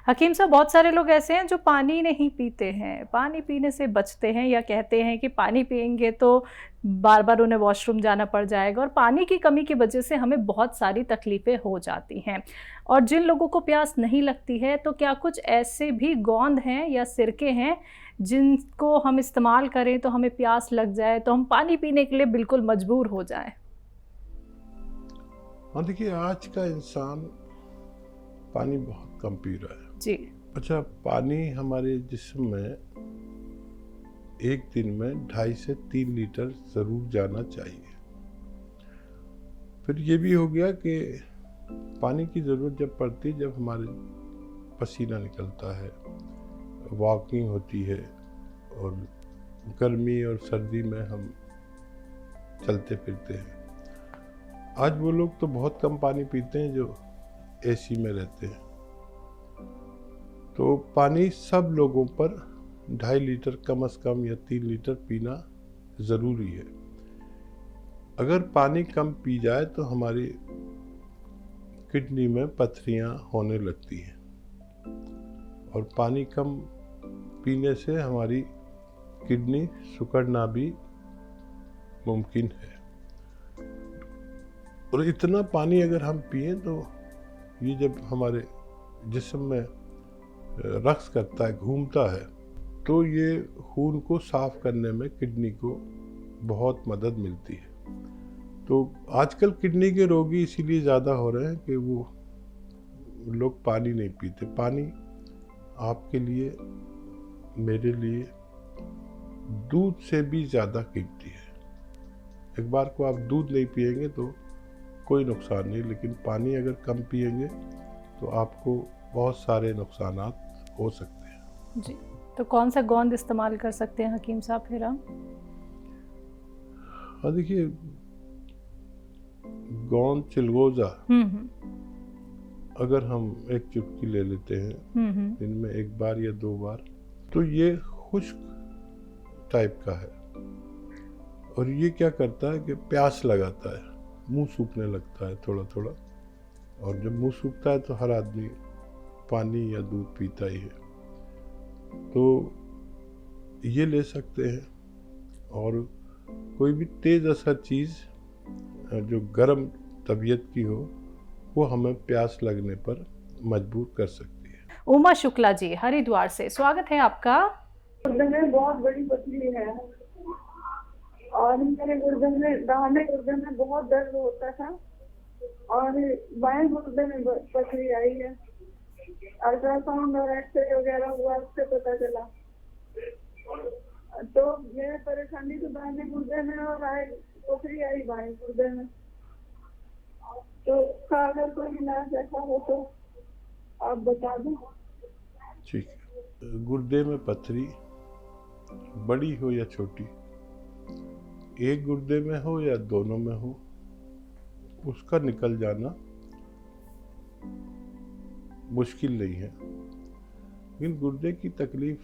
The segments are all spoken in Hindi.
हकीम साहब, बहुत सारे लोग ऐसे हैं जो पानी नहीं पीते हैं, पानी पीने से बचते हैं या कहते हैं कि पानी पिएंगे तो बार बार उन्हें वॉशरूम जाना पड़ जाएगा, और पानी की कमी की वजह से हमें बहुत सारी तकलीफें हो जाती हैं। और जिन लोगों को प्यास नहीं लगती है, तो क्या कुछ ऐसे भी गोंद हैं या सिरके हैं जिनको हम इस्तेमाल करें तो हमें प्यास लग जाए तो हम पानी पीने के लिए बिल्कुल मजबूर हो जाएं? हाँ, देखिए आज का इंसान पानी बहुत कम पी रहा है। जी। अच्छा, पानी हमारे जिस्म में एक दिन में 2.5 से 3 लीटर ज़रूर जाना चाहिए। फिर ये भी हो गया कि पानी की ज़रूरत जब पड़ती है, जब हमारे पसीना निकलता है, वॉकिंग होती है, और गर्मी और सर्दी में हम चलते फिरते हैं। आज वो लोग तो बहुत कम पानी पीते हैं जो एसी में रहते हैं। तो पानी सब लोगों पर 2.5 लीटर कम से कम या 3 लीटर पीना ज़रूरी है। अगर पानी कम पी जाए तो हमारी किडनी में पथरियाँ होने लगती हैं, और पानी कम पीने से हमारी किडनी सिकुड़ना भी मुमकिन है। और इतना पानी अगर हम पिए तो ये जब हमारे जिस्म में रक्स करता है, घूमता है, तो ये खून को साफ करने में किडनी को बहुत मदद मिलती है। तो आजकल किडनी के रोगी इसीलिए ज़्यादा हो रहे हैं कि वो लोग पानी नहीं पीते। पानी आपके लिए, मेरे लिए दूध से भी ज़्यादा कीमती है। एक बार को आप दूध नहीं पिएंगे तो कोई नुकसान नहीं, लेकिन पानी अगर कम पिएंगे तो आपको बहुत सारे नुकसानात हो सकते हैं। जी। तो कौन सा गोंद इस्तेमाल कर सकते हैं हकीम साहब फिर हम? हाँ, देखिए, गोंद चिलगोज़ा अगर हम एक चुटकी ले लेते हैं दिन में एक बार या 2 बार, तो ये खुश्क टाइप का है, और ये क्या करता है कि प्यास लगाता है, मुंह सूखने लगता है थोड़ा थोड़ा, और जब मुंह सूखता है तो हर आदमी पानी या दूध पीता ही है। तो ये ले सकते हैं। और कोई भी तेज़ असर चीज़ जो गर्म तबीयत की हो, वो हमें प्यास लगने पर मजबूर कर सकती है। उमा शुक्ला जी, हरिद्वार से, स्वागत है आपका। गुर्दे में बहुत बड़ी पथरी है, और मेरे गुर्दे में, दाहिने गुर्दे में बहुत दर्द होता था, और बाएं गुर्दे में पथरी आई है। अल्ट्रासाउंड और एक्सरे वगैरह हुआ, उससे पता चला। तो ये परेशानी तो दाहिने गुर्दे में, और पथरी आई बाएं गुर्दे में। तो उसका अगर कोई इलाज ऐसा हो तो आप बता दो। ठीक है। गुर्दे में पथरी बड़ी हो या छोटी, एक गुर्दे में हो या दोनों में हो, उसका निकल जाना मुश्किल नहीं है। लेकिन गुर्दे की तकलीफ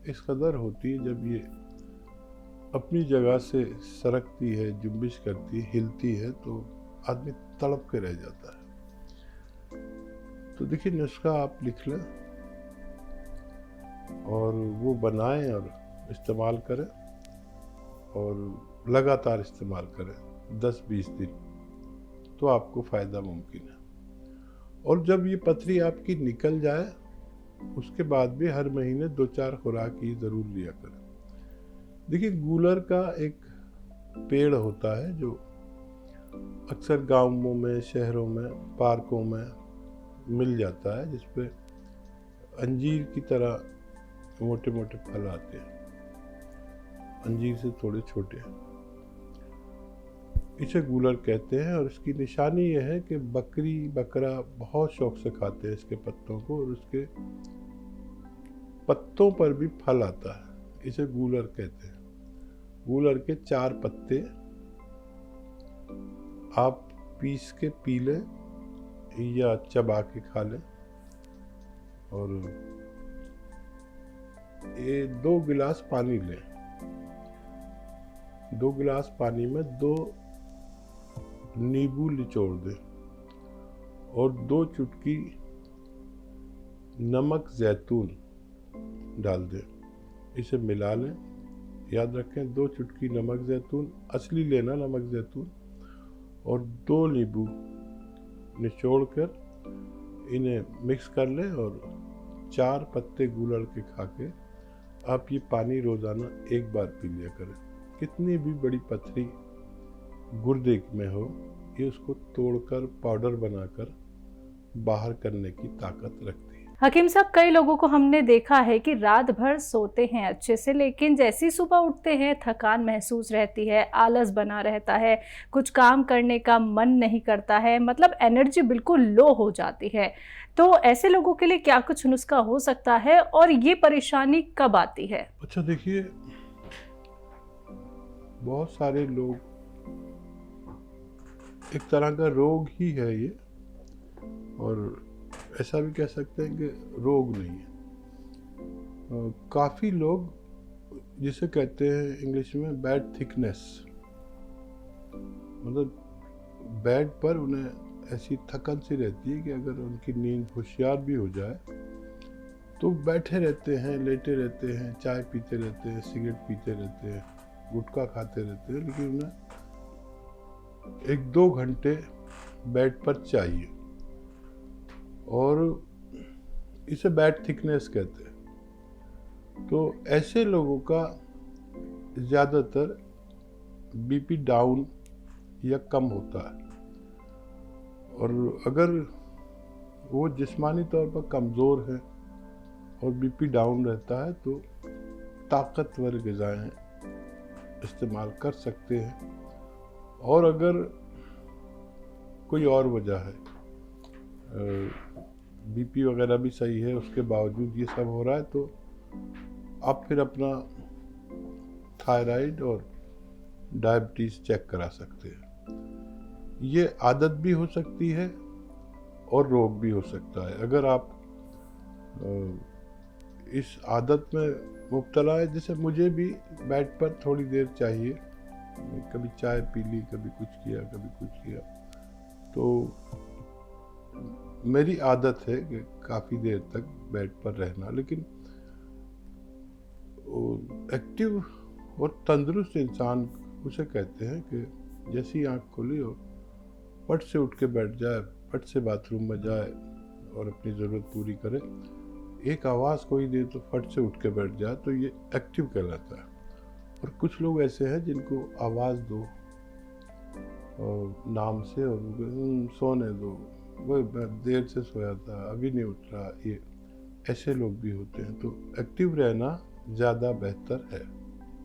इस कदर होती है, जब ये अपनी जगह से सरकती है, जुम्बिश करती है, हिलती है, तो आदमी तड़प के रह जाता है। तो देखिए, नुस्खा आप लिख लें और वो बनाएं और इस्तेमाल करें, और लगातार इस्तेमाल करें 10-20 दिन, तो आपको फ़ायदा मुमकिन है। और जब ये पथरी आपकी निकल जाए, उसके बाद भी हर महीने 2-4 खुराक ही ज़रूर लिया करें। देखिए, गूलर का एक पेड़ होता है जो अक्सर गाँवों में, शहरों में, पार्कों में मिल जाता है, जिस पे अंजीर की तरह मोटे मोटे फल आते हैं, अंजीर से थोड़े छोटे। इसे गूलर कहते हैं, और इसकी निशानी यह है कि बकरी बकरा बहुत शौक से खाते हैं इसके पत्तों को, और उसके पत्तों पर भी फल आता है। इसे गूलर कहते हैं। गूलर के 4 पत्ते आप पीस के पी लें या चबा के खा लें, और ये 2 गिलास पानी लें। 2 गिलास पानी में 2 नींबू निचोड़ दें, और 2 चुटकी नमक जैतून डाल दें, इसे मिला लें। याद रखें 2 चुटकी नमक जैतून, असली लेना नमक जैतून, और 2 नींबू निचोड़ कर इन्हें मिक्स कर लें और 4 पत्ते गूलड़ के खा के आप ये पानी रोज़ाना 1 बार पी लिया करें। कितनी भी बड़ी पथरी गुर्दे में हो, ये उसको तोड़कर पाउडर बनाकर बाहर करने की ताकत रखती है। हकीम साहब, कई लोगों को हमने देखा है कि रात भर सोते हैं अच्छे से, लेकिन जैसे ही सुबह उठते हैं थकान महसूस रहती है, आलस बना रहता है, कुछ काम करने का मन नहीं करता है, मतलब एनर्जी बिल्कुल लो हो जाती है। तो ऐसे लोगों के लिए क्या कुछ नुस्खा हो सकता है और ये परेशानी कब आती है? अच्छा देखिए, बहुत सारे लोग, एक तरह का रोग ही है ये, और ऐसा भी कह सकते हैं कि रोग नहीं है। काफ़ी लोग जिसे कहते हैं इंग्लिश में बैड थिकनेस, मतलब बेड पर उन्हें ऐसी थकन सी रहती है कि अगर उनकी नींद होशियार भी हो जाए तो बैठे रहते हैं, लेटे रहते हैं, चाय पीते रहते हैं, सिगरेट पीते रहते हैं, गुटखा खाते रहते हैं, लेकिन उन्हें 1-2 घंटे बेड पर चाहिए, और इसे बैड थिकनेस कहते हैं। तो ऐसे लोगों का ज़्यादातर बीपी डाउन या कम होता है, और अगर वो जिस्मानी तौर पर कमज़ोर है और बीपी डाउन रहता है तो ताकतवर ग़िज़ाएँ इस्तेमाल कर सकते हैं। और अगर कोई और वजह है, बीपी वगैरह भी सही है, उसके बावजूद ये सब हो रहा है, तो आप फिर अपना थायराइड और डायबिटीज़ चेक करा सकते हैं। ये आदत भी हो सकती है और रोग भी हो सकता है। अगर आप इस आदत में मुब्तला है, जैसे मुझे भी बेड पर थोड़ी देर चाहिए, कभी चाय पी ली, कभी कुछ किया, कभी कुछ किया, तो मेरी आदत है कि काफ़ी देर तक बेड पर रहना। लेकिन एक्टिव और तंदुरुस्त इंसान उसे कहते हैं कि जैसी आँख खुली और फट से उठ के बैठ जाए, फट से बाथरूम में जाए और अपनी ज़रूरत पूरी करे, एक आवाज़ कोई दे तो फट से उठ के बैठ जाए, तो ये एक्टिव कहलाता है। और कुछ लोग ऐसे हैं जिनको आवाज़ दो और नाम से और सोने दो, वो देर से सोया था, अभी नहीं उठ रहा, ये ऐसे लोग भी होते हैं। तो एक्टिव रहना ज़्यादा बेहतर है।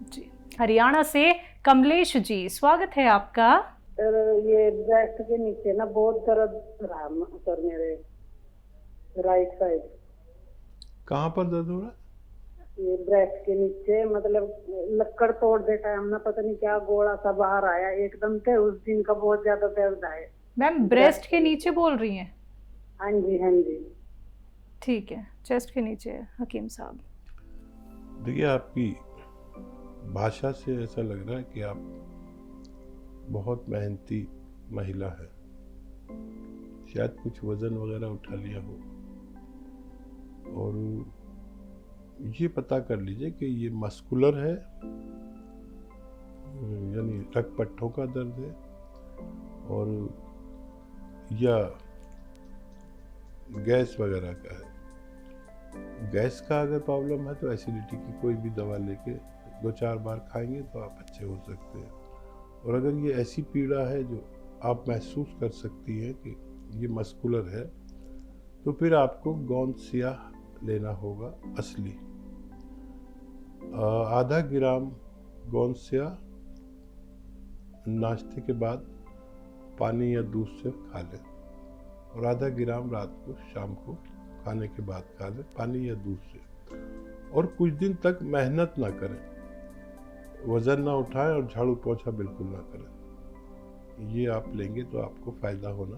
जी, हरियाणा से कमलेश जी, स्वागत है आपका। ये ब्रेस्ट के नीचे ना बहुत दर्द रहा सर, मेरे राइट साइड। कहाँ पर दर्द हो रहा है? ये ब्रेस्ट के नीचे, मतलब लक्कड़ तोड़ते टाइम ना पता नहीं क्या गोला सा बाहर आया एकदम से, उस दिन का बहुत ज्यादा दर्द है। मैम, ब्रेस्ट के नीचे बोल रही हैं? हाँ जी, हाँ जी। ठीक है, चेस्ट के नीचे है हकीम साहब। देखिए, आपकी भाषा से ऐसा लग रहा है कि आप बहुत मेहनती महिला है, शायद कुछ वजन वगैरह उठा लिया हो, और ये पता कर लीजिए कि ये मस्कुलर है, यानी रगपट्टों का दर्द है, और या गैस वगैरह का है। गैस का अगर प्रॉब्लम है तो एसिडिटी की कोई भी दवा लेके 2-4 बार खाएंगे तो आप अच्छे हो सकते हैं। और अगर ये ऐसी पीड़ा है जो आप महसूस कर सकती हैं कि ये मस्कुलर है, तो फिर आपको गोंद स्याह लेना होगा असली। आधा ग्राम गोंद स्याह नाश्ते के बाद पानी या दूध से खा लें, और आधा ग्राम रात को शाम को खाने के बाद खा लें, पानी या दूध से। और कुछ दिन तक मेहनत ना करें, वज़न ना उठाएं और झाड़ू पोछा बिल्कुल ना करें। ये आप लेंगे तो आपको फ़ायदा होना